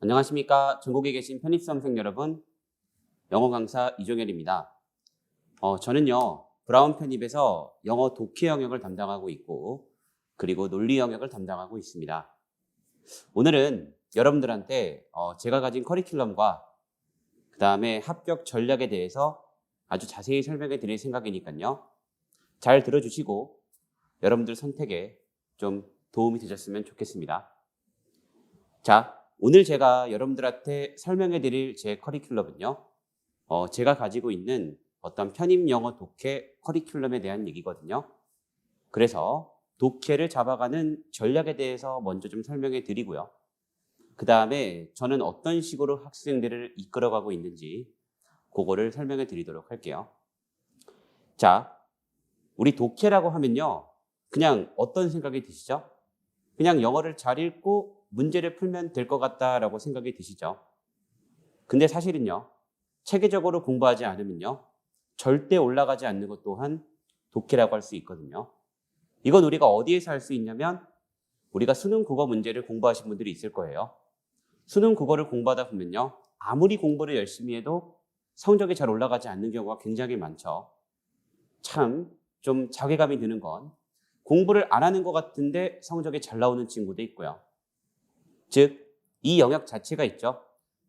안녕하십니까. 전국에 계신 편입수험생 여러분, 영어 강사 이종현입니다. 저는요, 브라운 편입에서 영어 독해 영역을 담당하고 있고, 그리고 논리 영역을 담당하고 있습니다. 오늘은 여러분들한테 제가 가진 커리큘럼과 그 다음에 합격 전략에 대해서 아주 자세히 설명해 드릴 생각이니까요. 잘 들어주시고 여러분들 선택에 좀 도움이 되셨으면 좋겠습니다. 자, 오늘 제가 여러분들한테 설명해 드릴 제 커리큘럼은요. 제가 가지고 있는 어떤 편입 영어 독해 커리큘럼에 대한 얘기거든요. 그래서 독해를 잡아가는 전략에 대해서 먼저 좀 설명해 드리고요. 그 다음에 저는 어떤 식으로 학생들을 이끌어가고 있는지 그거를 설명해 드리도록 할게요. 자, 우리 독해라고 하면요. 그냥 어떤 생각이 드시죠? 그냥 영어를 잘 읽고 문제를 풀면 될 것 같다라고 생각이 드시죠? 근데 사실은요. 체계적으로 공부하지 않으면요. 절대 올라가지 않는 것 또한 독해라고 할 수 있거든요. 이건 우리가 어디에서 할 수 있냐면 우리가 수능 국어 문제를 공부하신 분들이 있을 거예요. 수능 국어를 공부하다 보면요. 아무리 공부를 열심히 해도 성적이 잘 올라가지 않는 경우가 굉장히 많죠. 참 좀 자괴감이 드는 건 공부를 안 하는 것 같은데 성적이 잘 나오는 친구도 있고요. 즉, 이 영역 자체가 있죠.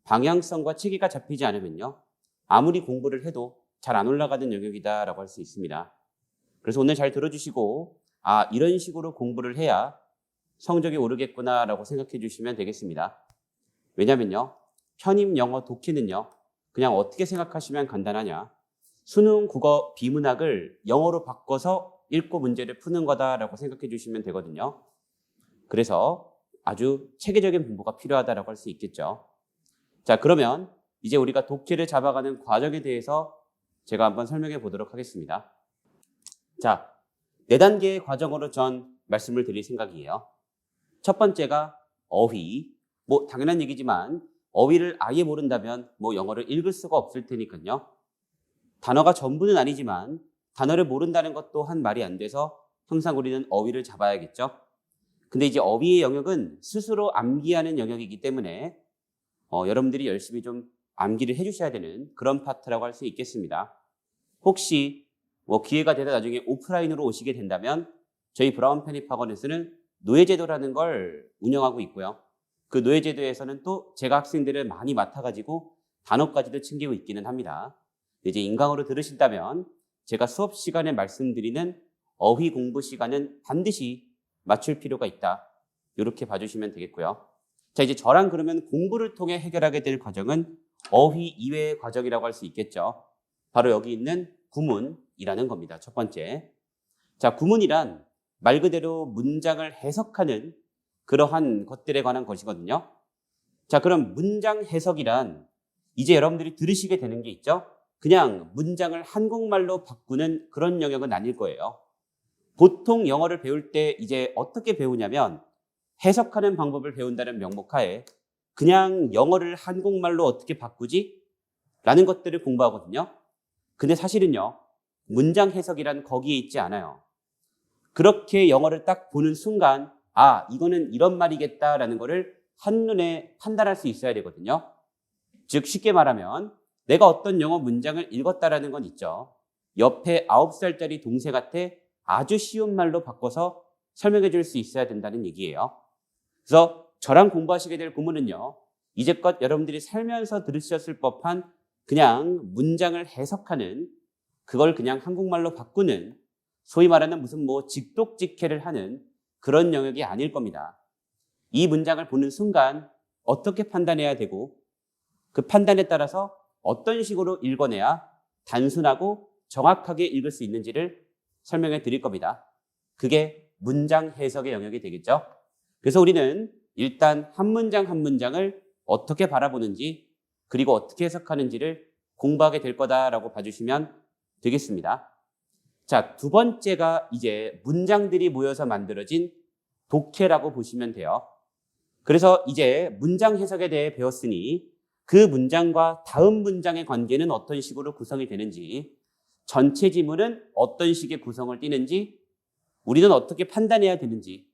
방향성과 체계가 잡히지 않으면요. 아무리 공부를 해도 잘 안 올라가는 영역이다라고 할 수 있습니다. 그래서 오늘 잘 들어주시고 이런 식으로 공부를 해야 성적이 오르겠구나라고 생각해 주시면 되겠습니다. 왜냐면요. 편입 영어 독해는요. 그냥 어떻게 생각하시면 간단하냐. 수능 국어 비문학을 영어로 바꿔서 읽고 문제를 푸는 거다라고 생각해 주시면 되거든요. 그래서 아주 체계적인 공부가 필요하다라고 할 수 있겠죠. 자, 그러면 이제 우리가 독해를 잡아가는 과정에 대해서 제가 한번 설명해 보도록 하겠습니다. 자, 4단계의 과정으로 전 말씀을 드릴 생각이에요. 첫 번째가 어휘. 당연한 얘기지만 어휘를 아예 모른다면 영어를 읽을 수가 없을 테니까요. 단어가 전부는 아니지만 단어를 모른다는 것 또한 말이 안 돼서 항상 우리는 어휘를 잡아야겠죠. 근데 이제 어휘의 영역은 스스로 암기하는 영역이기 때문에 여러분들이 열심히 좀 암기를 해주셔야 되는 그런 파트라고 할 수 있겠습니다. 혹시 기회가 되다 나중에 오프라인으로 오시게 된다면 저희 브라운 편입학원에서는 노예제도라는 걸 운영하고 있고요. 그 노예제도에서는 또 제가 학생들을 많이 맡아가지고 단어까지도 챙기고 있기는 합니다. 이제 인강으로 들으신다면 제가 수업 시간에 말씀드리는 어휘 공부 시간은 반드시 맞출 필요가 있다. 이렇게 봐주시면 되겠고요. 자, 이제 저랑 그러면 공부를 통해 해결하게 될 과정은 어휘 이외의 과정이라고 할 수 있겠죠. 바로 여기 있는 구문이라는 겁니다. 첫 번째. 자, 구문이란 말 그대로 문장을 해석하는 그러한 것들에 관한 것이거든요. 자, 그럼 문장 해석이란 이제 여러분들이 들으시게 되는 게 있죠. 그냥 문장을 한국말로 바꾸는 그런 영역은 아닐 거예요. 보통 영어를 배울 때 이제 어떻게 배우냐면 해석하는 방법을 배운다는 명목하에 그냥 영어를 한국말로 어떻게 바꾸지? 라는 것들을 공부하거든요. 근데 사실은요. 문장 해석이란 거기에 있지 않아요. 그렇게 영어를 딱 보는 순간 이거는 이런 말이겠다라는 거를 한눈에 판단할 수 있어야 되거든요. 즉 쉽게 말하면 내가 어떤 영어 문장을 읽었다라는 건 있죠. 옆에 9살짜리 동생한테 아주 쉬운 말로 바꿔서 설명해 줄 수 있어야 된다는 얘기예요. 그래서 저랑 공부하시게 될 구문은요. 이제껏 여러분들이 살면서 들으셨을 법한 그냥 문장을 해석하는 그걸 그냥 한국말로 바꾸는 소위 말하는 무슨 직독직해를 하는 그런 영역이 아닐 겁니다. 이 문장을 보는 순간 어떻게 판단해야 되고 그 판단에 따라서 어떤 식으로 읽어내야 단순하고 정확하게 읽을 수 있는지를 설명해 드릴 겁니다. 그게 문장 해석의 영역이 되겠죠. 그래서 우리는 일단 한 문장 한 문장을 어떻게 바라보는지 그리고 어떻게 해석하는지를 공부하게 될 거다라고 봐주시면 되겠습니다. 자, 두 번째가 이제 문장들이 모여서 만들어진 독해라고 보시면 돼요. 그래서 이제 문장 해석에 대해 배웠으니 그 문장과 다음 문장의 관계는 어떤 식으로 구성이 되는지, 전체 지문은 어떤 식의 구성을 띠는지, 우리는 어떻게 판단해야 되는지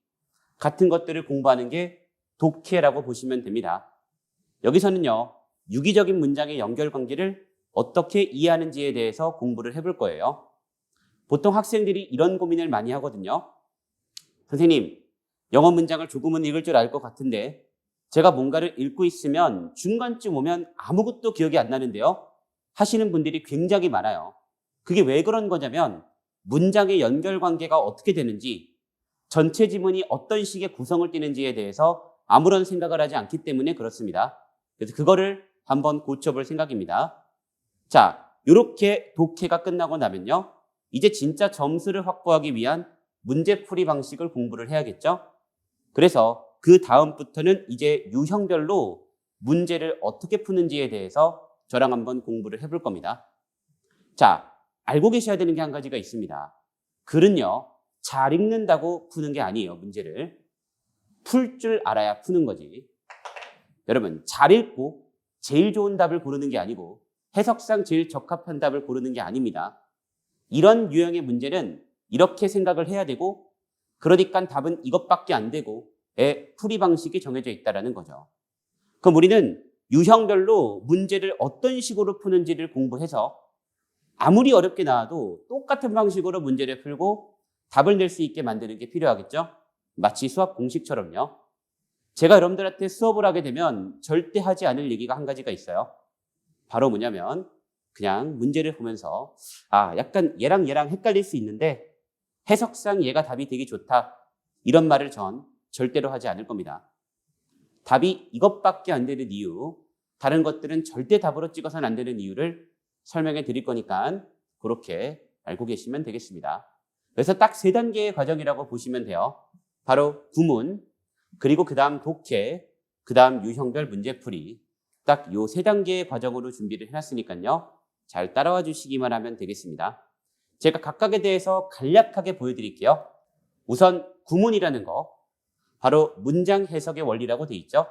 같은 것들을 공부하는 게 독해라고 보시면 됩니다. 여기서는요, 유기적인 문장의 연결관계를 어떻게 이해하는지에 대해서 공부를 해볼 거예요. 보통 학생들이 이런 고민을 많이 하거든요. 선생님, 영어 문장을 조금은 읽을 줄 알 것 같은데 제가 뭔가를 읽고 있으면 중간쯤 오면 아무것도 기억이 안 나는데요, 하시는 분들이 굉장히 많아요. 그게 왜 그런 거냐면 문장의 연결관계가 어떻게 되는지, 전체 지문이 어떤 식의 구성을 띠는지에 대해서 아무런 생각을 하지 않기 때문에 그렇습니다. 그래서 그거를 한번 고쳐볼 생각입니다. 자, 이렇게 독해가 끝나고 나면요, 이제 진짜 점수를 확보하기 위한 문제풀이 방식을 공부를 해야겠죠? 그래서 그 다음부터는 이제 유형별로 문제를 어떻게 푸는지에 대해서 저랑 한번 공부를 해볼 겁니다. 자, 알고 계셔야 되는 게 한 가지가 있습니다. 글은요, 잘 읽는다고 푸는 게 아니에요, 문제를. 풀 줄 알아야 푸는 거지. 여러분, 잘 읽고 제일 좋은 답을 고르는 게 아니고 해석상 제일 적합한 답을 고르는 게 아닙니다. 이런 유형의 문제는 이렇게 생각을 해야 되고, 그러니까 답은 이것밖에 안 되고 의 풀이 방식이 정해져 있다는 거죠. 그럼 우리는 유형별로 문제를 어떤 식으로 푸는지를 공부해서 아무리 어렵게 나와도 똑같은 방식으로 문제를 풀고 답을 낼 수 있게 만드는 게 필요하겠죠? 마치 수학 공식처럼요. 제가 여러분들한테 수업을 하게 되면 절대 하지 않을 얘기가 한 가지가 있어요. 바로 뭐냐면 그냥 문제를 보면서 약간 얘랑 헷갈릴 수 있는데 해석상 얘가 답이 되게 좋다, 이런 말을 전 절대로 하지 않을 겁니다. 답이 이것밖에 안 되는 이유, 다른 것들은 절대 답으로 찍어서는 안 되는 이유를 설명해 드릴 거니까 그렇게 알고 계시면 되겠습니다. 그래서 딱 3단계의 과정이라고 보시면 돼요. 바로 구문, 그리고 그 다음 독해, 그 다음 유형별 문제풀이, 딱 요 3단계의 과정으로 준비를 해놨으니까요, 잘 따라와 주시기만 하면 되겠습니다. 제가 각각에 대해서 간략하게 보여드릴게요. 우선 구문이라는 거, 바로 문장 해석의 원리라고 돼 있죠.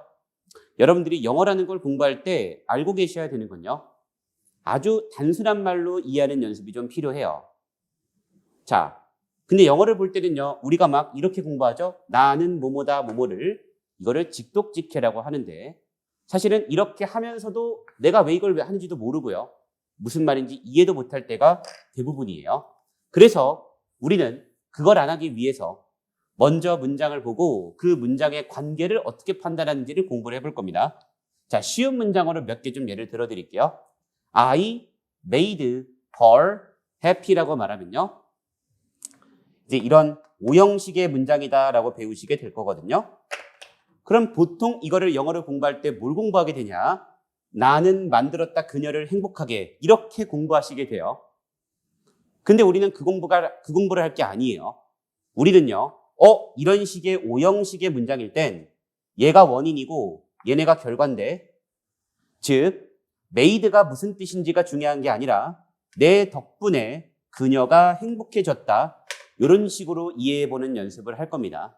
여러분들이 영어라는 걸 공부할 때 알고 계셔야 되는 건요, 아주 단순한 말로 이해하는 연습이 좀 필요해요. 자, 근데 영어를 볼 때는요, 우리가 막 이렇게 공부하죠. 나는 뭐뭐다 뭐뭐를, 이거를 직독직해라고 하는데 사실은 이렇게 하면서도 내가 왜 이걸 왜 하는지도 모르고요, 무슨 말인지 이해도 못할 때가 대부분이에요. 그래서 우리는 그걸 안 하기 위해서 먼저 문장을 보고 그 문장의 관계를 어떻게 판단하는지를 공부를 해볼 겁니다. 자, 쉬운 문장으로 몇 개 좀 예를 들어 드릴게요. I made her happy라고 말하면요, 이제 이런 오형식의 문장이다라고 배우시게 될 거거든요. 그럼 보통 이거를 영어를 공부할 때 뭘 공부하게 되냐? 나는 만들었다 그녀를 행복하게, 이렇게 공부하시게 돼요. 근데 우리는 그 공부를 할 게 아니에요. 우리는요, 이런 식의 오형식의 문장일 땐 얘가 원인이고 얘네가 결과인데, 즉 made가 무슨 뜻인지가 중요한 게 아니라 내 덕분에 그녀가 행복해졌다, 이런 식으로 이해해보는 연습을 할 겁니다.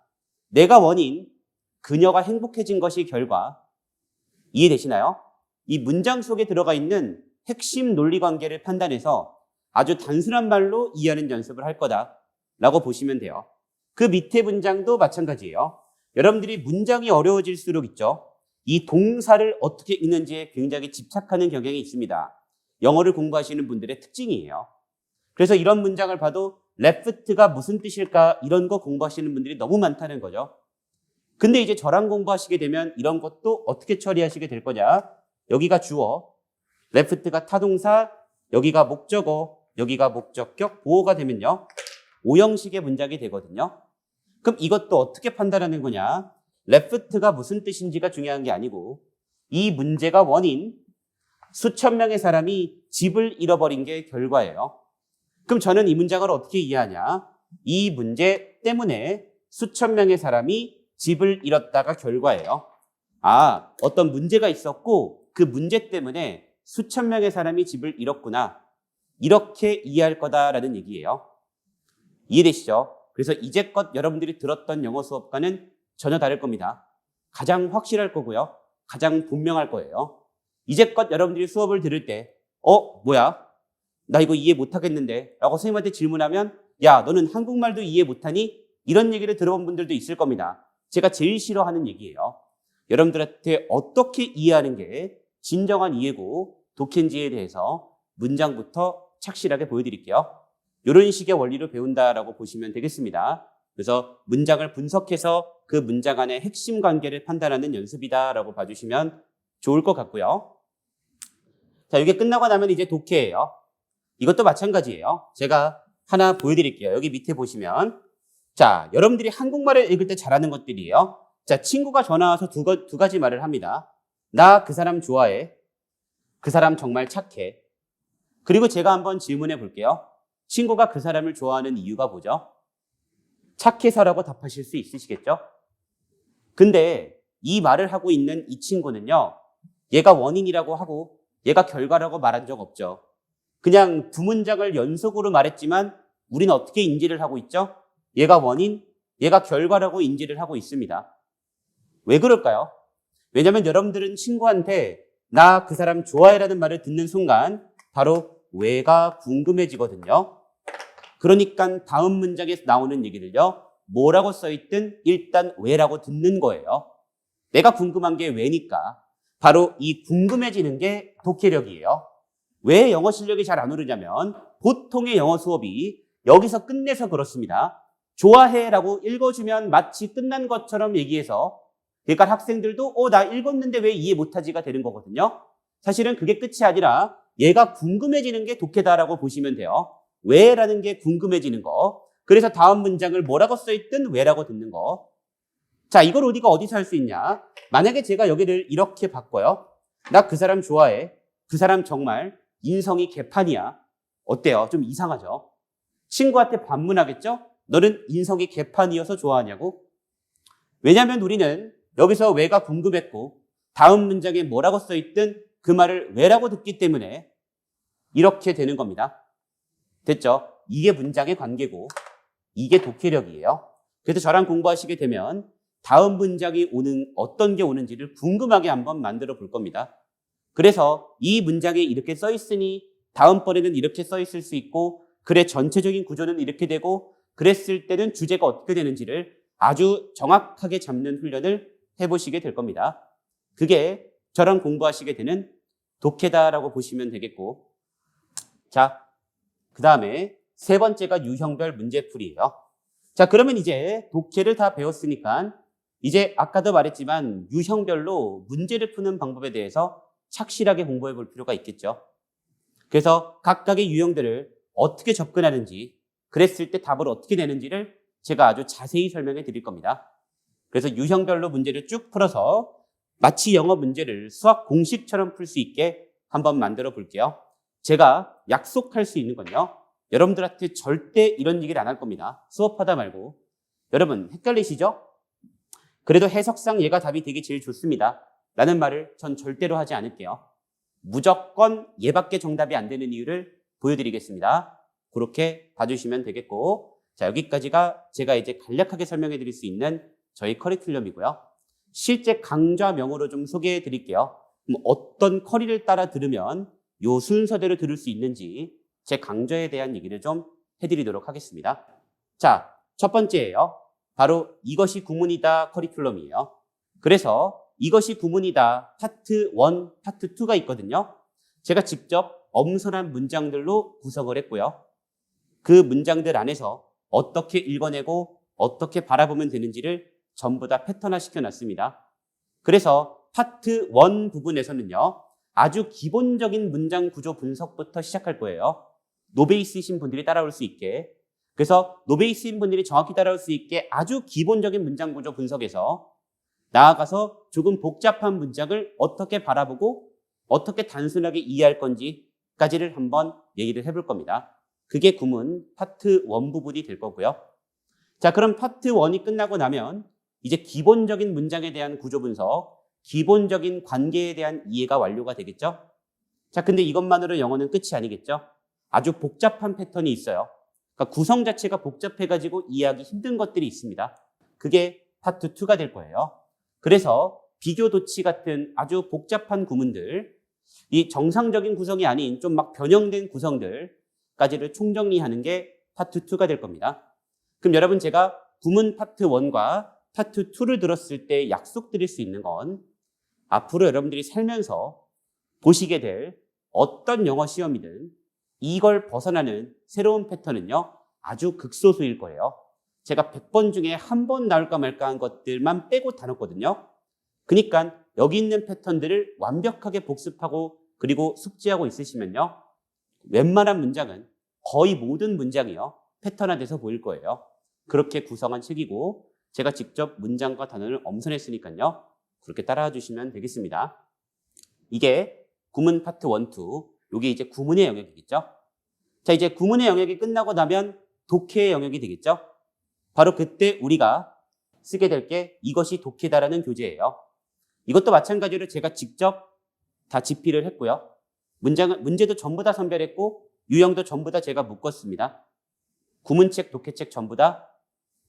내가 원인, 그녀가 행복해진 것이 결과. 이해되시나요? 이 문장 속에 들어가 있는 핵심 논리관계를 판단해서 아주 단순한 말로 이해하는 연습을 할 거다라고 보시면 돼요. 그 밑에 문장도 마찬가지예요. 여러분들이 문장이 어려워질수록 있죠, 이 동사를 어떻게 읽는지에 굉장히 집착하는 경향이 있습니다. 영어를 공부하시는 분들의 특징이에요. 그래서 이런 문장을 봐도 left가 무슨 뜻일까, 이런 거 공부하시는 분들이 너무 많다는 거죠. 근데 이제 저랑 공부하시게 되면 이런 것도 어떻게 처리하시게 될 거냐? 여기가 주어, left가 타동사, 여기가 목적어, 여기가 목적격, 보어가 되면요, 오형식의 문장이 되거든요. 그럼 이것도 어떻게 판단하는 거냐? left가 무슨 뜻인지가 중요한 게 아니고 이 문제가 원인, 수천 명의 사람이 집을 잃어버린 게 결과예요. 그럼 저는 이 문장을 어떻게 이해하냐? 이 문제 때문에 수천 명의 사람이 집을 잃었다가 결과예요. 어떤 문제가 있었고 그 문제 때문에 수천 명의 사람이 집을 잃었구나, 이렇게 이해할 거다라는 얘기예요. 이해되시죠? 그래서 이제껏 여러분들이 들었던 영어 수업과는 전혀 다를 겁니다. 가장 확실할 거고요, 가장 분명할 거예요. 이제껏 여러분들이 수업을 들을 때 뭐야? 나 이거 이해 못하겠는데 라고 선생님한테 질문하면, 야, 너는 한국말도 이해 못하니? 이런 얘기를 들어본 분들도 있을 겁니다. 제가 제일 싫어하는 얘기예요. 여러분들한테 어떻게 이해하는 게 진정한 이해고 독해인지에 대해서 문장부터 착실하게 보여드릴게요. 이런 식의 원리로 배운다라고 보시면 되겠습니다. 그래서 문장을 분석해서 그 문장 안의 핵심 관계를 판단하는 연습이다라고 봐주시면 좋을 것 같고요. 자, 이게 끝나고 나면 이제 독해예요. 이것도 마찬가지예요. 제가 하나 보여드릴게요. 여기 밑에 보시면 자, 여러분들이 한국말을 읽을 때 잘하는 것들이에요. 자, 친구가 전화 와서 두 가지 말을 합니다. 나 그 사람 좋아해. 그 사람 정말 착해. 그리고 제가 한번 질문해 볼게요. 친구가 그 사람을 좋아하는 이유가 뭐죠? 착해서라고 답하실 수 있으시겠죠? 근데 이 말을 하고 있는 이 친구는요, 얘가 원인이라고 하고 얘가 결과라고 말한 적 없죠. 그냥 두 문장을 연속으로 말했지만 우리는 어떻게 인지를 하고 있죠? 얘가 원인, 얘가 결과라고 인지를 하고 있습니다. 왜 그럴까요? 왜냐하면 여러분들은 친구한테 나 그 사람 좋아해라는 말을 듣는 순간 바로 왜가 궁금해지거든요. 그러니까 다음 문장에서 나오는 얘기를요, 뭐라고 써있든 일단 왜라고 듣는 거예요. 내가 궁금한 게 왜니까 바로 이 궁금해지는 게 독해력이에요. 왜 영어 실력이 잘 안 오르냐면 보통의 영어 수업이 여기서 끝내서 그렇습니다. 좋아해라고 읽어주면 마치 끝난 것처럼 얘기해서 그러니까 학생들도 나 읽었는데 왜 이해 못하지가 되는 거거든요. 사실은 그게 끝이 아니라 얘가 궁금해지는 게 독해다라고 보시면 돼요. 왜라는 게 궁금해지는 거. 그래서 다음 문장을 뭐라고 써있든 왜라고 듣는 거. 자, 이걸 우리가 어디서 할 수 있냐? 만약에 제가 여기를 이렇게 바꿔요. 나 그 사람 좋아해. 그 사람 정말 인성이 개판이야. 어때요? 좀 이상하죠? 친구한테 반문하겠죠? 너는 인성이 개판이어서 좋아하냐고? 왜냐하면 우리는 여기서 왜가 궁금했고 다음 문장에 뭐라고 써있든 그 말을 왜라고 듣기 때문에 이렇게 되는 겁니다. 됐죠? 이게 문장의 관계고 이게 독해력이에요. 그래서 저랑 공부하시게 되면 다음 문장이 오는 어떤 게 오는지를 궁금하게 한번 만들어 볼 겁니다. 그래서 이 문장에 이렇게 써 있으니 다음번에는 이렇게 써 있을 수 있고 글의 전체적인 구조는 이렇게 되고 그랬을 때는 주제가 어떻게 되는지를 아주 정확하게 잡는 훈련을 해보시게 될 겁니다. 그게 저랑 공부하시게 되는 독해다라고 보시면 되겠고, 자, 그 다음에 세 번째가 유형별 문제풀이예요. 자, 그러면 이제 독해를 다 배웠으니까 이제 아까도 말했지만 유형별로 문제를 푸는 방법에 대해서 착실하게 공부해 볼 필요가 있겠죠. 그래서 각각의 유형들을 어떻게 접근하는지, 그랬을 때 답을 어떻게 내는지를 제가 아주 자세히 설명해 드릴 겁니다. 그래서 유형별로 문제를 쭉 풀어서 마치 영어 문제를 수학 공식처럼 풀 수 있게 한번 만들어 볼게요. 제가 약속할 수 있는 건요, 여러분들한테 절대 이런 얘기를 안 할 겁니다. 수업하다 말고. 여러분 헷갈리시죠? 그래도 해석상 얘가 답이 되게 제일 좋습니다 라는 말을 전 절대로 하지 않을게요. 무조건 얘밖에 정답이 안 되는 이유를 보여드리겠습니다. 그렇게 봐주시면 되겠고, 자, 여기까지가 제가 이제 간략하게 설명해 드릴 수 있는 저희 커리큘럼이고요. 실제 강좌명으로 좀 소개해 드릴게요. 그럼 어떤 커리를 따라 들으면 요 순서대로 들을 수 있는지 제 강좌에 대한 얘기를 좀 해드리도록 하겠습니다. 자, 첫 번째예요. 바로 이것이 구문이다 커리큘럼이에요. 그래서 이것이 구문이다 파트 1, 파트 2가 있거든요. 제가 직접 엄선한 문장들로 구성을 했고요. 그 문장들 안에서 어떻게 읽어내고 어떻게 바라보면 되는지를 전부 다 패턴화 시켜놨습니다. 그래서 파트 1 부분에서는요, 아주 기본적인 문장 구조 분석부터 시작할 거예요. 노베이스이신 분들이 따라올 수 있게. 그래서 노베이스인 분들이 정확히 따라올 수 있게 아주 기본적인 문장 구조 분석에서 나아가서 조금 복잡한 문장을 어떻게 바라보고 어떻게 단순하게 이해할 건지까지를 한번 얘기를 해볼 겁니다. 그게 구문 파트 1 부분이 될 거고요. 자, 그럼 파트 1이 끝나고 나면 이제 기본적인 문장에 대한 구조 분석, 기본적인 관계에 대한 이해가 완료가 되겠죠? 자, 근데 이것만으로 영어는 끝이 아니겠죠? 아주 복잡한 패턴이 있어요. 그러니까 구성 자체가 복잡해가지고 이해하기 힘든 것들이 있습니다. 그게 파트 2가 될 거예요. 그래서 비교 도치 같은 아주 복잡한 구문들, 이 정상적인 구성이 아닌 좀 막 변형된 구성들까지를 총정리하는 게 파트 2가 될 겁니다. 그럼 여러분 제가 구문 파트 1과 파트 2를 들었을 때 약속드릴 수 있는 건 앞으로 여러분들이 살면서 보시게 될 어떤 영어 시험이든 이걸 벗어나는 새로운 패턴은요, 아주 극소수일 거예요. 제가 100번 중에 한 번 나올까 말까 한 것들만 빼고 다 넣었거든요. 그러니까 여기 있는 패턴들을 완벽하게 복습하고 그리고 숙지하고 있으시면요, 웬만한 문장은 거의 모든 문장이요, 패턴화돼서 보일 거예요. 그렇게 구성한 책이고 제가 직접 문장과 단어를 엄선했으니까요, 그렇게 따라와 주시면 되겠습니다. 이게 구문 파트 1, 2, 이게 이제 구문의 영역이겠죠. 자, 이제 구문의 영역이 끝나고 나면 독해의 영역이 되겠죠. 바로 그때 우리가 쓰게 될 게 이것이 독해다라는 교재예요. 이것도 마찬가지로 제가 직접 다 집필을 했고요. 문제도 전부 다 선별했고 유형도 전부 다 제가 묶었습니다. 구문책, 독해책 전부 다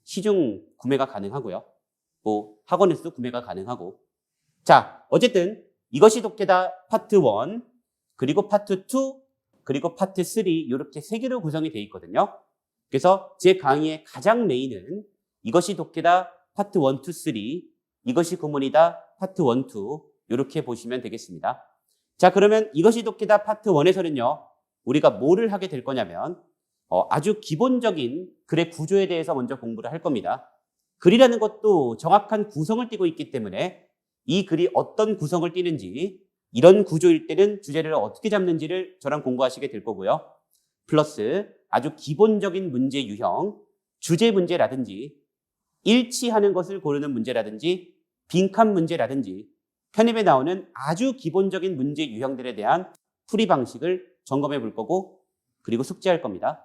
시중 구매가 가능하고요. 뭐 학원에서도 구매가 가능하고. 자, 어쨌든 이것이 독해다 파트 1, 그리고 파트 2, 그리고 파트 3 이렇게 세 개로 구성이 되어 있거든요. 그래서 제 강의의 가장 메인은 이것이 독해다 파트 1, 2, 3, 이것이 구문이다 파트 1, 2 이렇게 보시면 되겠습니다. 자, 그러면 이것이 독해다 파트 1에서는요. 우리가 뭐를 하게 될 거냐면 아주 기본적인 글의 구조에 대해서 먼저 공부를 할 겁니다. 글이라는 것도 정확한 구성을 띠고 있기 때문에 이 글이 어떤 구성을 띠는지, 이런 구조일 때는 주제를 어떻게 잡는지를 저랑 공부하시게 될 거고요. 플러스 아주 기본적인 문제 유형, 주제 문제라든지 일치하는 것을 고르는 문제라든지 빈칸 문제라든지 편입에 나오는 아주 기본적인 문제 유형들에 대한 풀이 방식을 점검해 볼 거고, 그리고 숙지할 겁니다.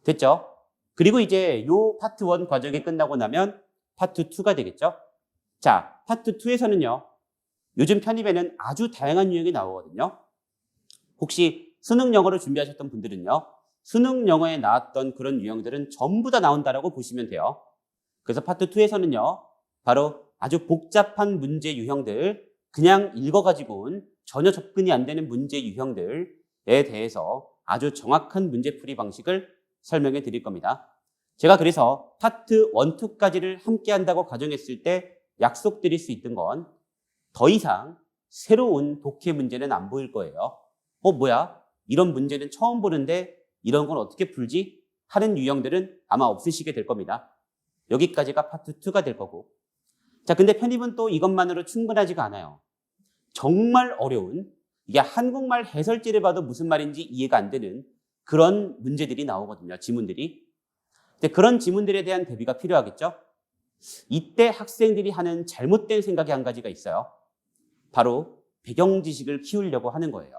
됐죠? 그리고 이제 요 파트 1 과정이 끝나고 나면 파트 2가 되겠죠? 자, 파트 2에서는요. 요즘 편입에는 아주 다양한 유형이 나오거든요. 혹시 수능 영어를 준비하셨던 분들은요. 수능 영어에 나왔던 그런 유형들은 전부 다 나온다라고 보시면 돼요. 그래서 파트 2에서는요. 바로 아주 복잡한 문제 유형들, 그냥 읽어가지고는 전혀 접근이 안 되는 문제 유형들에 대해서 아주 정확한 문제풀이 방식을 설명해 드릴 겁니다. 제가 그래서 파트 1, 2까지를 함께 한다고 가정했을 때 약속드릴 수 있던 건 더 이상 새로운 독해 문제는 안 보일 거예요. 뭐야? 이런 문제는 처음 보는데 이런 건 어떻게 풀지? 하는 유형들은 아마 없으시게 될 겁니다. 여기까지가 파트 2가 될 거고. 자, 근데 편입은 또 이것만으로 충분하지가 않아요. 정말 어려운, 이게 한국말 해설지를 봐도 무슨 말인지 이해가 안 되는 그런 문제들이 나오거든요. 지문들이. 근데 그런 지문들에 대한 대비가 필요하겠죠? 이때 학생들이 하는 잘못된 생각이 한 가지가 있어요. 바로 배경 지식을 키우려고 하는 거예요.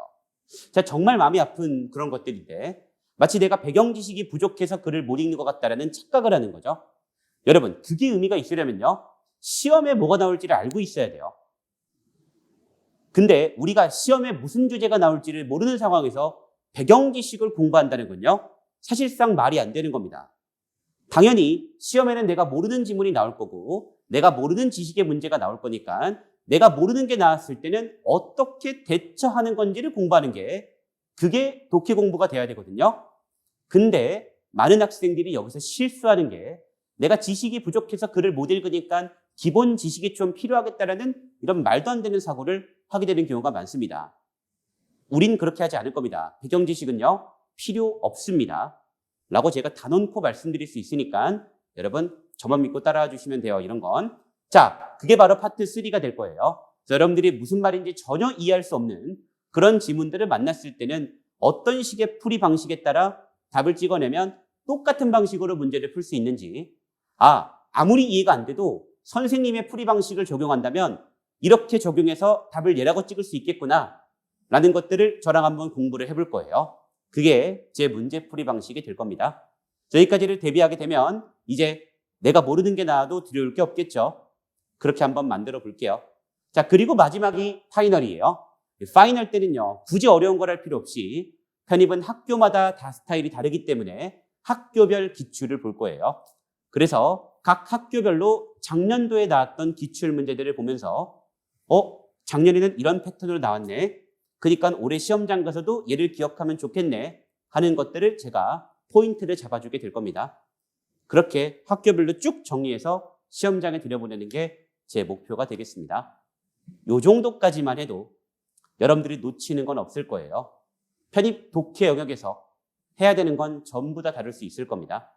자, 정말 마음이 아픈 그런 것들인데 마치 내가 배경 지식이 부족해서 글을 못 읽는 것 같다라는 착각을 하는 거죠. 여러분, 그게 의미가 있으려면요. 시험에 뭐가 나올지를 알고 있어야 돼요. 근데 우리가 시험에 무슨 주제가 나올지를 모르는 상황에서 배경 지식을 공부한다는 건요. 사실상 말이 안 되는 겁니다. 당연히 시험에는 내가 모르는 지문이 나올 거고 내가 모르는 지식의 문제가 나올 거니까 내가 모르는 게 나왔을 때는 어떻게 대처하는 건지를 공부하는 게, 그게 독해 공부가 돼야 되거든요. 근데 많은 학생들이 여기서 실수하는 게 내가 지식이 부족해서 글을 못 읽으니까 기본 지식이 좀 필요하겠다라는 이런 말도 안 되는 사고를 하게 되는 경우가 많습니다. 우린 그렇게 하지 않을 겁니다. 배경 지식은요, 필요 없습니다. 라고 제가 단언코 말씀드릴 수 있으니까 여러분 저만 믿고 따라와 주시면 돼요. 이런 건. 자, 그게 바로 파트 3가 될 거예요. 그래서 여러분들이 무슨 말인지 전혀 이해할 수 없는 그런 지문들을 만났을 때는 어떤 식의 풀이 방식에 따라 답을 찍어내면 똑같은 방식으로 문제를 풀 수 있는지, 아무리 이해가 안 돼도 선생님의 풀이 방식을 적용한다면 이렇게 적용해서 답을 얘라고 찍을 수 있겠구나 라는 것들을 저랑 한번 공부를 해볼 거예요. 그게 제 문제풀이 방식이 될 겁니다. 여기까지를 대비하게 되면 이제 내가 모르는 게 나와도 두려울 게 없겠죠. 그렇게 한번 만들어 볼게요. 자, 그리고 마지막이 파이널이에요. 파이널 때는요, 굳이 어려운 걸 할 필요 없이 편입은 학교마다 다 스타일이 다르기 때문에 학교별 기출을 볼 거예요. 그래서 각 학교별로 작년도에 나왔던 기출 문제들을 보면서 작년에는 이런 패턴으로 나왔네. 그러니까 올해 시험장 가서도 얘를 기억하면 좋겠네 하는 것들을 제가 포인트를 잡아주게 될 겁니다. 그렇게 학교별로 쭉 정리해서 시험장에 들여보내는 게 제 목표가 되겠습니다. 요 정도까지만 해도 여러분들이 놓치는 건 없을 거예요. 편입 독해 영역에서 해야 되는 건 전부 다 다룰 수 있을 겁니다.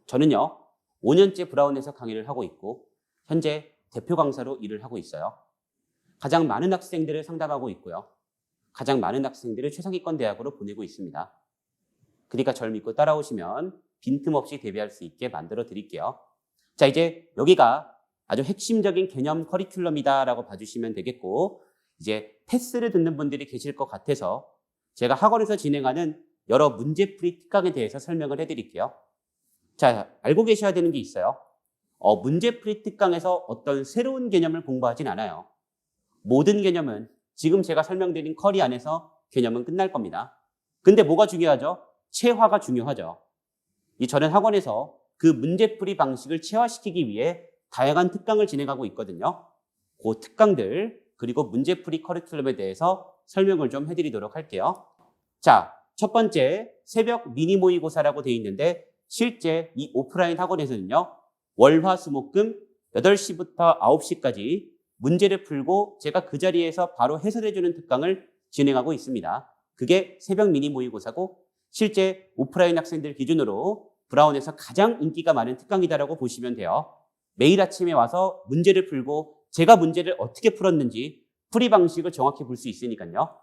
저는요, 5년째 브라운에서 강의를 하고 있고 현재 대표 강사로 일을 하고 있어요. 가장 많은 학생들을 상담하고 있고요. 가장 많은 학생들을 최상위권 대학으로 보내고 있습니다. 그러니까 저를 믿고 따라오시면 빈틈없이 대비할 수 있게 만들어 드릴게요. 자, 이제 여기가 아주 핵심적인 개념 커리큘럼이다라고 봐주시면 되겠고, 이제 테스트를 듣는 분들이 계실 것 같아서 제가 학원에서 진행하는 여러 문제풀이 특강에 대해서 설명을 해드릴게요. 자, 알고 계셔야 되는 게 있어요. 문제풀이 특강에서 어떤 새로운 개념을 공부하진 않아요. 모든 개념은 지금 제가 설명드린 커리 안에서 개념은 끝날 겁니다. 근데 뭐가 중요하죠? 체화가 중요하죠. 저는 학원에서 그 문제풀이 방식을 체화시키기 위해 다양한 특강을 진행하고 있거든요. 그 특강들 그리고 문제풀이 커리큘럼에 대해서 설명을 좀 해드리도록 할게요. 자, 첫 번째 새벽 미니 모의고사라고 되어 있는데 실제 이 오프라인 학원에서는요. 월화수목금 8시부터 9시까지 문제를 풀고 제가 그 자리에서 바로 해설해주는 특강을 진행하고 있습니다. 그게 새벽 미니 모의고사고 실제 오프라인 학생들 기준으로 브라운에서 가장 인기가 많은 특강이다라고 보시면 돼요. 매일 아침에 와서 문제를 풀고 제가 문제를 어떻게 풀었는지 풀이 방식을 정확히 볼 수 있으니까요.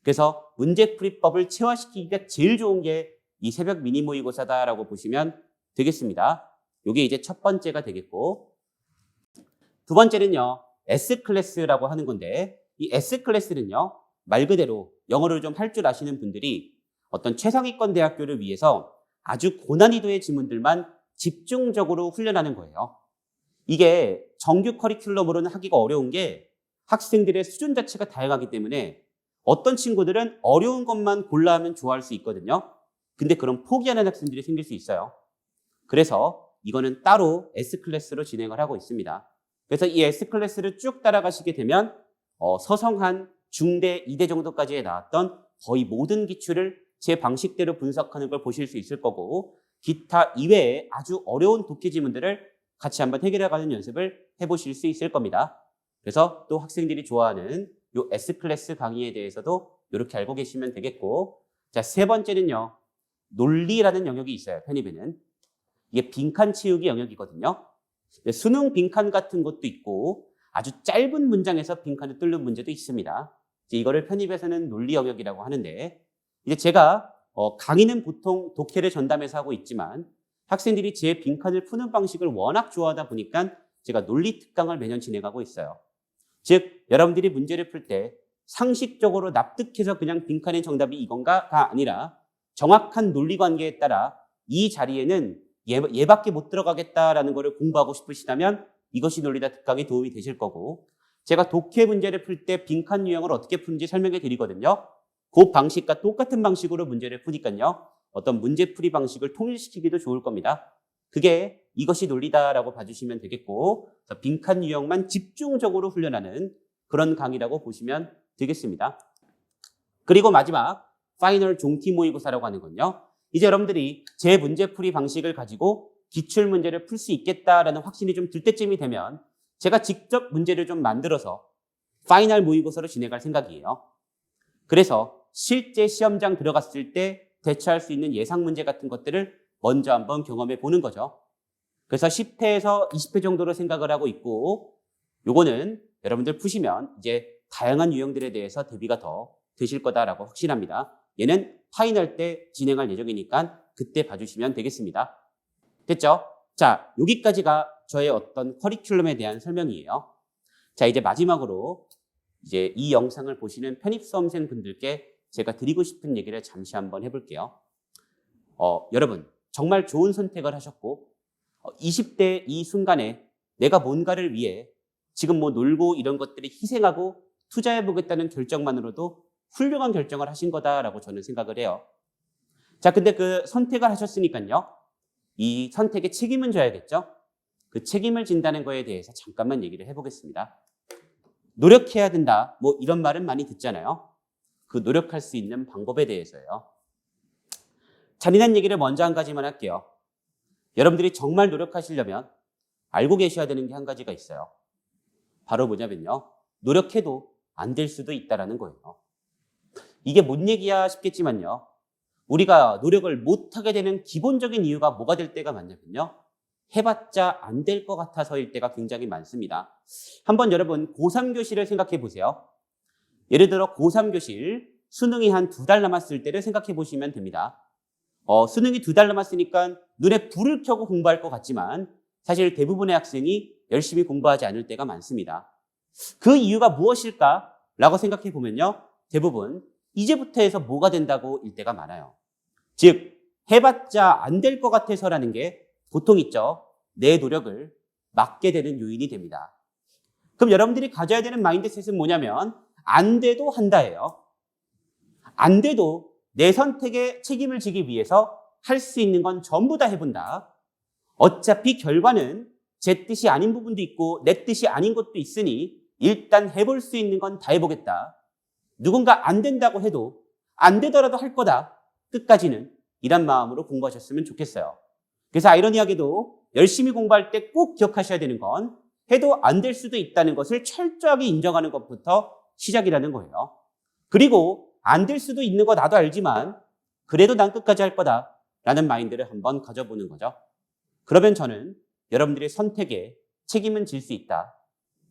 그래서 문제풀이법을 체화시키기가 제일 좋은 게 이 새벽 미니 모의고사다라고 보시면 되겠습니다. 이게 이제 첫 번째가 되겠고, 두 번째는요. S클래스라고 하는 건데 이 S클래스는요. 말 그대로 영어를 좀 할 줄 아시는 분들이 어떤 최상위권 대학교를 위해서 아주 고난이도의 지문들만 집중적으로 훈련하는 거예요. 이게 정규 커리큘럼으로는 하기가 어려운 게 학생들의 수준 자체가 다양하기 때문에 어떤 친구들은 어려운 것만 골라 하면 좋아할 수 있거든요. 근데 그럼 포기하는 학생들이 생길 수 있어요. 그래서 이거는 따로 S클래스로 진행을 하고 있습니다. 그래서 이 S클래스를 쭉 따라가시게 되면 서성한, 중대, 이대 정도까지 나왔던 거의 모든 기출을 제 방식대로 분석하는 걸 보실 수 있을 거고 기타 이외에 아주 어려운 독해 지문들을 같이 한번 해결해가는 연습을 해보실 수 있을 겁니다. 그래서 또 학생들이 좋아하는 이 S클래스 강의에 대해서도 이렇게 알고 계시면 되겠고, 자, 세 번째는요. 논리라는 영역이 있어요. 편입에는. 이게 빈칸 채우기 영역이거든요. 수능 빈칸 같은 것도 있고 아주 짧은 문장에서 빈칸을 뚫는 문제도 있습니다. 이거를 편입에서는 논리 영역이라고 하는데 이제 제가 강의는 보통 독해를 전담해서 하고 있지만 학생들이 제 빈칸을 푸는 방식을 워낙 좋아하다 보니까 제가 논리 특강을 매년 진행하고 있어요. 즉 여러분들이 문제를 풀 때 상식적으로 납득해서 그냥 빈칸의 정답이 이건가가 아니라 정확한 논리 관계에 따라 이 자리에는 얘밖에 못 들어가겠다라는 거를 공부하고 싶으시다면 이것이 논리다 특강에 도움이 되실 거고, 제가 독해 문제를 풀 때 빈칸 유형을 어떻게 푸는지 설명해 드리거든요. 그 방식과 똑같은 방식으로 문제를 푸니까요. 어떤 문제풀이 방식을 통일시키기도 좋을 겁니다. 그게 이것이 논리다라고 봐주시면 되겠고, 빈칸 유형만 집중적으로 훈련하는 그런 강의라고 보시면 되겠습니다. 그리고 마지막 파이널 종티 모의고사라고 하는 건요. 이제 여러분들이 제 문제풀이 방식을 가지고 기출문제를 풀 수 있겠다라는 확신이 좀 들 때쯤이 되면 제가 직접 문제를 좀 만들어서 파이널 모의고사로 진행할 생각이에요. 그래서 실제 시험장 들어갔을 때 대처할 수 있는 예상 문제 같은 것들을 먼저 한번 경험해 보는 거죠. 그래서 10회에서 20회 정도로 생각을 하고 있고, 요거는 여러분들 푸시면 이제 다양한 유형들에 대해서 대비가 더 되실 거다라고 확신합니다. 얘는 파이널 때 진행할 예정이니까 그때 봐주시면 되겠습니다. 됐죠? 자, 여기까지가 저의 어떤 커리큘럼에 대한 설명이에요. 자, 이제 마지막으로 이제 이 영상을 보시는 편입 수험생 분들께 제가 드리고 싶은 얘기를 잠시 한번 해볼게요. 여러분, 정말 좋은 선택을 하셨고 20대 이 순간에 내가 뭔가를 위해 지금 뭐 놀고 이런 것들이 희생하고 투자해보겠다는 결정만으로도 훌륭한 결정을 하신 거다라고 저는 생각을 해요. 자, 근데 그 선택을 하셨으니까요. 이 선택에 책임은 져야겠죠? 그 책임을 진다는 거에 대해서 잠깐만 얘기를 해보겠습니다. 노력해야 된다, 뭐 이런 말은 많이 듣잖아요. 그 노력할 수 있는 방법에 대해서요. 잔인한 얘기를 먼저 한 가지만 할게요. 여러분들이 정말 노력하시려면 알고 계셔야 되는 게 한 가지가 있어요. 바로 뭐냐면요. 노력해도 안 될 수도 있다라는 거예요. 이게 뭔 얘기야 싶겠지만요. 우리가 노력을 못하게 되는 기본적인 이유가 뭐가 될 때가 많냐면요. 해봤자 안 될 것 같아서일 때가 굉장히 많습니다. 한번 여러분 고3 교실을 생각해 보세요. 예를 들어 고3 교실 수능이 한 2달 남았을 때를 생각해 보시면 됩니다. 수능이 2달 남았으니까 눈에 불을 켜고 공부할 것 같지만 사실 대부분의 학생이 열심히 공부하지 않을 때가 많습니다. 그 이유가 무엇일까? 라고 생각해 보면요. 대부분 이제부터 해서 뭐가 된다고 일 때가 많아요. 즉 해봤자 안 될 것 같아서라는 게 보통 있죠. 내 노력을 막게 되는 요인이 됩니다. 그럼 여러분들이 가져야 되는 마인드셋은 뭐냐면 안 돼도 한다예요. 안 돼도 내 선택에 책임을 지기 위해서 할 수 있는 건 전부 다 해본다. 어차피 결과는 제 뜻이 아닌 부분도 있고 내 뜻이 아닌 것도 있으니 일단 해볼 수 있는 건 다 해보겠다. 누군가 안 된다고 해도 안 되더라도 할 거다. 끝까지는 이런 마음으로 공부하셨으면 좋겠어요. 그래서 아이러니하게도 열심히 공부할 때 꼭 기억하셔야 되는 건 해도 안 될 수도 있다는 것을 철저하게 인정하는 것부터 시작이라는 거예요. 그리고 안 될 수도 있는 거 나도 알지만 그래도 난 끝까지 할 거다 라는 마인드를 한번 가져보는 거죠. 그러면 저는 여러분들의 선택에 책임은 질 수 있다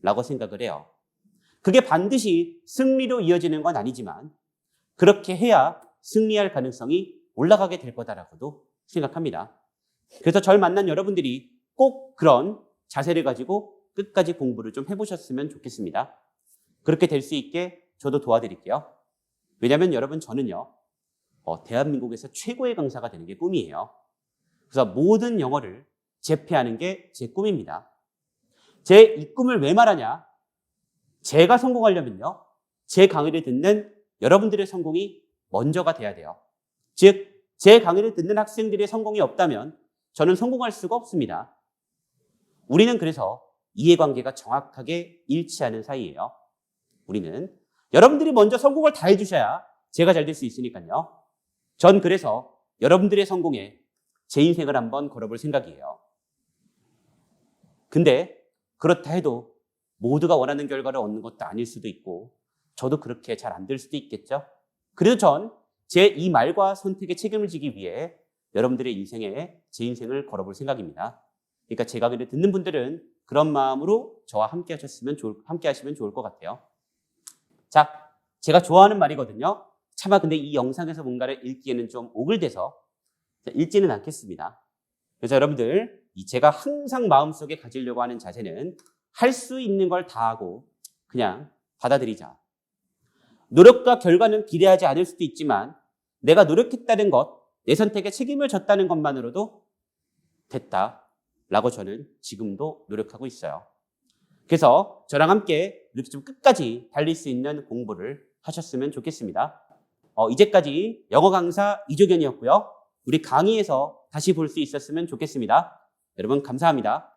라고 생각을 해요. 그게 반드시 승리로 이어지는 건 아니지만 그렇게 해야 승리할 가능성이 올라가게 될 거다라고도 생각합니다. 그래서 저를 만난 여러분들이 꼭 그런 자세를 가지고 끝까지 공부를 좀 해보셨으면 좋겠습니다. 그렇게 될 수 있게 저도 도와드릴게요. 왜냐하면 여러분 저는요. 대한민국에서 최고의 강사가 되는 게 꿈이에요. 그래서 모든 영어를 제패하는 게 제 꿈입니다. 제 이 꿈을 왜 말하냐? 제가 성공하려면요. 제 강의를 듣는 여러분들의 성공이 먼저가 돼야 돼요. 즉, 제 강의를 듣는 학생들의 성공이 없다면 저는 성공할 수가 없습니다. 우리는 그래서 이해관계가 정확하게 일치하는 사이예요. 우리는 여러분들이 먼저 성공을 다 해주셔야 제가 잘 될 수 있으니까요. 전 그래서 여러분들의 성공에 제 인생을 한번 걸어볼 생각이에요. 근데 그렇다 해도 모두가 원하는 결과를 얻는 것도 아닐 수도 있고 저도 그렇게 잘 안 될 수도 있겠죠. 그래도 전 제 이 말과 선택에 책임을 지기 위해 여러분들의 인생에 제 인생을 걸어볼 생각입니다. 그러니까 제 강의를 듣는 분들은 그런 마음으로 저와 함께 하시면 좋을 것 같아요. 자, 제가 좋아하는 말이거든요. 차마 근데 이 영상에서 뭔가를 읽기에는 좀 오글돼서 읽지는 않겠습니다. 그래서 여러분들 제가 항상 마음속에 가지려고 하는 자세는 할 수 있는 걸 다 하고 그냥 받아들이자. 노력과 결과는 기대하지 않을 수도 있지만 내가 노력했다는 것, 내 선택에 책임을 졌다는 것만으로도 됐다라고 저는 지금도 노력하고 있어요. 그래서 저랑 함께 이렇게 좀 끝까지 달릴 수 있는 공부를 하셨으면 좋겠습니다. 이제까지 영어 강사 이종현이었고요. 우리 강의에서 다시 볼 수 있었으면 좋겠습니다. 여러분 감사합니다.